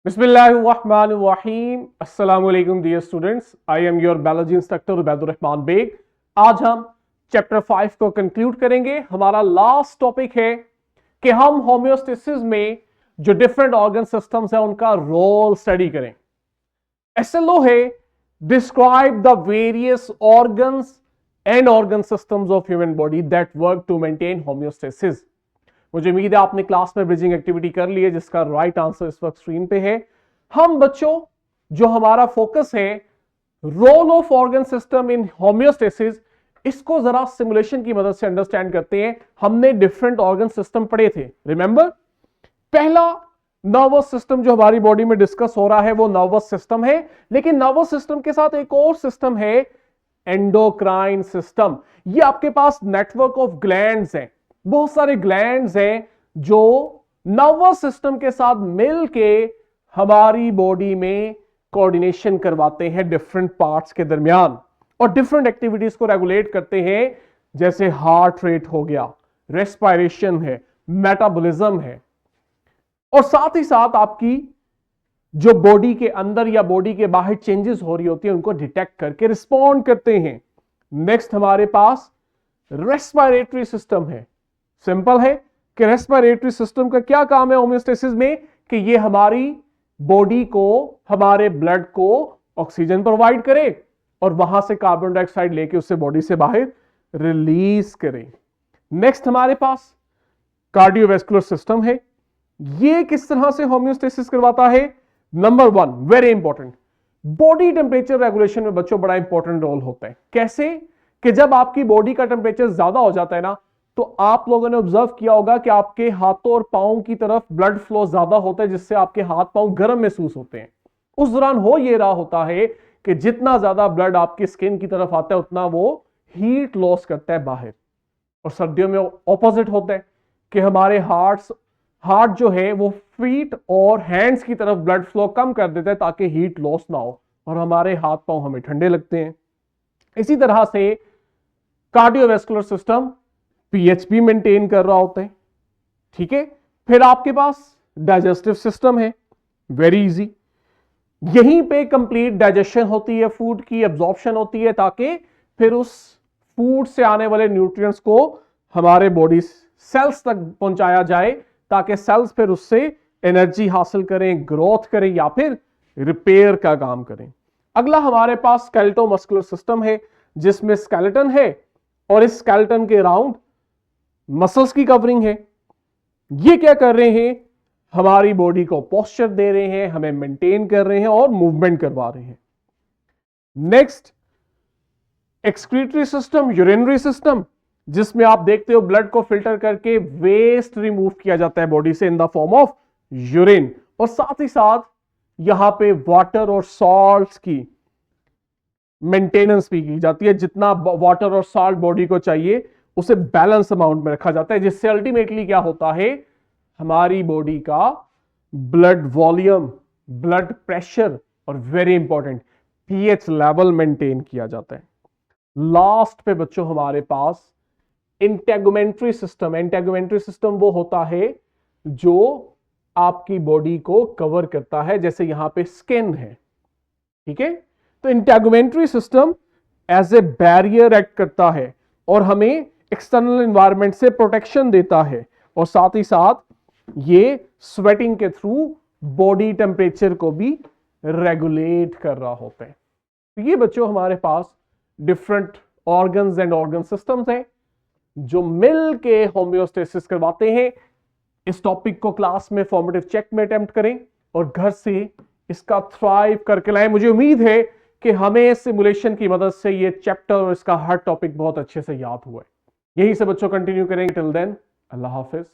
बिस्मिल्लाहिर्रहमानिर्रहीम। अस्सलाम वालेकुम dear students, I am your biology instructor Ubaidur Rahman Baig. आज हम चैप्टर 5 को कंक्लूड करेंगे। हमारा लास्ट टॉपिक है कि हम होम्योस्टेसिस में जो डिफरेंट ऑर्गन सिस्टम्स हैं उनका रोल स्टडी करें। एसएलओ है describe the various organs and organ systems of human body that work to maintain homeostasis. मुझे उम्मीद है आपने क्लास में ब्रिजिंग एक्टिविटी कर ली है, जिसका राइट आंसर इस वक्त स्क्रीन पे है। हम बच्चों, जो हमारा फोकस है role of organ system in homeostasis, इसको जरा सिमुलेशन की मदद से अंडरस्टैंड करते हैं। हमने डिफरेंट ऑर्गन सिस्टम पढ़े थे, रिमेंबर। पहला नर्वस सिस्टम जो हमारी बॉडी में डिस्कस हो रहा है वो नर्वस सिस्टम है, लेकिन नर्वस सिस्टम के साथ एक और सिस्टम है, एंडोक्राइन सिस्टम। ये आपके पास नेटवर्क ऑफ ग्लैंड्स हैं, बहुत सारे ग्लैंड्स हैं जो नर्वस सिस्टम के साथ मिलके हमारी बॉडी में कोऑर्डिनेशन करवाते हैं डिफरेंट पार्ट्स के दरमियान और डिफरेंट एक्टिविटीज को रेगुलेट करते हैं, जैसे हार्ट रेट हो गया, रेस्पिरेशन है, मेटाबॉलिज्म है, और साथ ही साथ आपकी जो बॉडी के अंदर या बॉडी के बाहर चेंजेस हो रही होती है उनको डिटेक्ट करके रिस्पॉन्ड करते हैं। नेक्स्ट हमारे पास रेस्पिरेटरी सिस्टम है। सिंपल है कि रेस्पिरेटरी सिस्टम का क्या काम है होम्योस्टेसिस में, कि ये हमारी बॉडी को, हमारे ब्लड को ऑक्सीजन प्रोवाइड करे और वहां से कार्बन डाइऑक्साइड लेके उससे बॉडी से बाहर रिलीज करे। नेक्स्ट हमारे पास कार्डियोवैस्कुलर सिस्टम है। ये किस तरह से होम्योस्टेसिस करवाता है? Number 1 very important, body temperature regulation में बच्चों बड़ा इंपॉर्टेंट रोल होता है। कैसे? कि जब आपकी बॉडी का टेम्परेचर ज्यादा हो जाता है ना, तो आप लोगों ने ऑब्जर्व किया होगा कि आपके हाथों और पांव की तरफ ब्लड फ्लो ज्यादा होता है, जिससे आपके हाथ पांव गर्म महसूस होते हैं। उस दौरान हो ये रहा होता है कि जितना ज्यादा ब्लड आपकी स्किन की तरफ आता है उतना वो हीट लॉस करता है बाहर। और सर्दियों में ऑपोजिट होता है कि हमारे हार्ट जो है वो फीट और हैंड्स की तरफ ब्लड फ्लो कम कर देता है ताकि हीट लॉस ना हो और हमारे हाथ पांव हमें ठंडे लगते हैं। इसी तरह से कार्डियोवैस्कुलर सिस्टम पीएच भी मेंटेन कर रहा होता है, ठीक है। फिर आपके पास डाइजेस्टिव सिस्टम है, वेरी इजी। यहीं पे कंप्लीट डाइजेशन होती है, फूड की एब्जॉर्प्शन होती है, ताकि फिर उस फूड से आने वाले न्यूट्रिएंट्स को हमारे बॉडी सेल्स तक पहुंचाया जाए, ताकि सेल्स फिर उससे एनर्जी हासिल करें, ग्रोथ करें या फिर रिपेयर का काम करें। अगला हमारे पास स्केलेटोमस्कुलर सिस्टम है, जिसमें स्केलेटन है और इस स्केलेटन के अराउंड मसल्स की कवरिंग है। ये क्या कर रहे हैं? हमारी बॉडी को पोस्चर दे रहे हैं, हमें मेंटेन कर रहे हैं और मूवमेंट करवा रहे हैं। Next excretory system, urinary system, जिसमें आप देखते हो ब्लड को फिल्टर करके वेस्ट रिमूव किया जाता है बॉडी से in the form of urine, और साथ ही साथ यहां पे वाटर और सॉल्ट्स की मेंटेनेंस भी की जाती है। जितना वाटर और सॉल्ट बॉडी को चाहिए उसे बैलेंस अमाउंट में रखा जाता है, जिससे अल्टीमेटली क्या होता है, हमारी बॉडी का ब्लड वॉल्यूम, ब्लड प्रेशर और very important pH level maintain किया जाता है। लास्ट पे बच्चों हमारे पास इंटेगुमेंट्री सिस्टम। इंटेगुमेंट्री सिस्टम वो होता है जो आपकी बॉडी को कवर करता है, जैसे यहां पे स्किन है, ठीक है। तो integumentary system as a barrier act करता है और हमें एक्सटर्नल एनवायरनमेंट से प्रोटेक्शन देता है, और साथ ही साथ ये स्वेटिंग के थ्रू बॉडी टेम्परेचर को भी रेगुलेट कर रहा होता है। तो ये बच्चों हमारे पास different organs and organ systems हैं जो मिल के होम्योस्टेसिस करवाते हैं। इस टॉपिक को क्लास में फॉर्मेटिव चेक में अटेम्प्ट करें और घर से इसका थ्राइव करके लाएं। मुझे उम्मीद है कि हमें सिमुलेशन की मदद से ये चैप्टर और इसका हर टॉपिक बहुत अच्छे से याद हुआ है। यही से बच्चों कंटिन्यू करेंगे। टिल देन, अल्लाह हाफिज।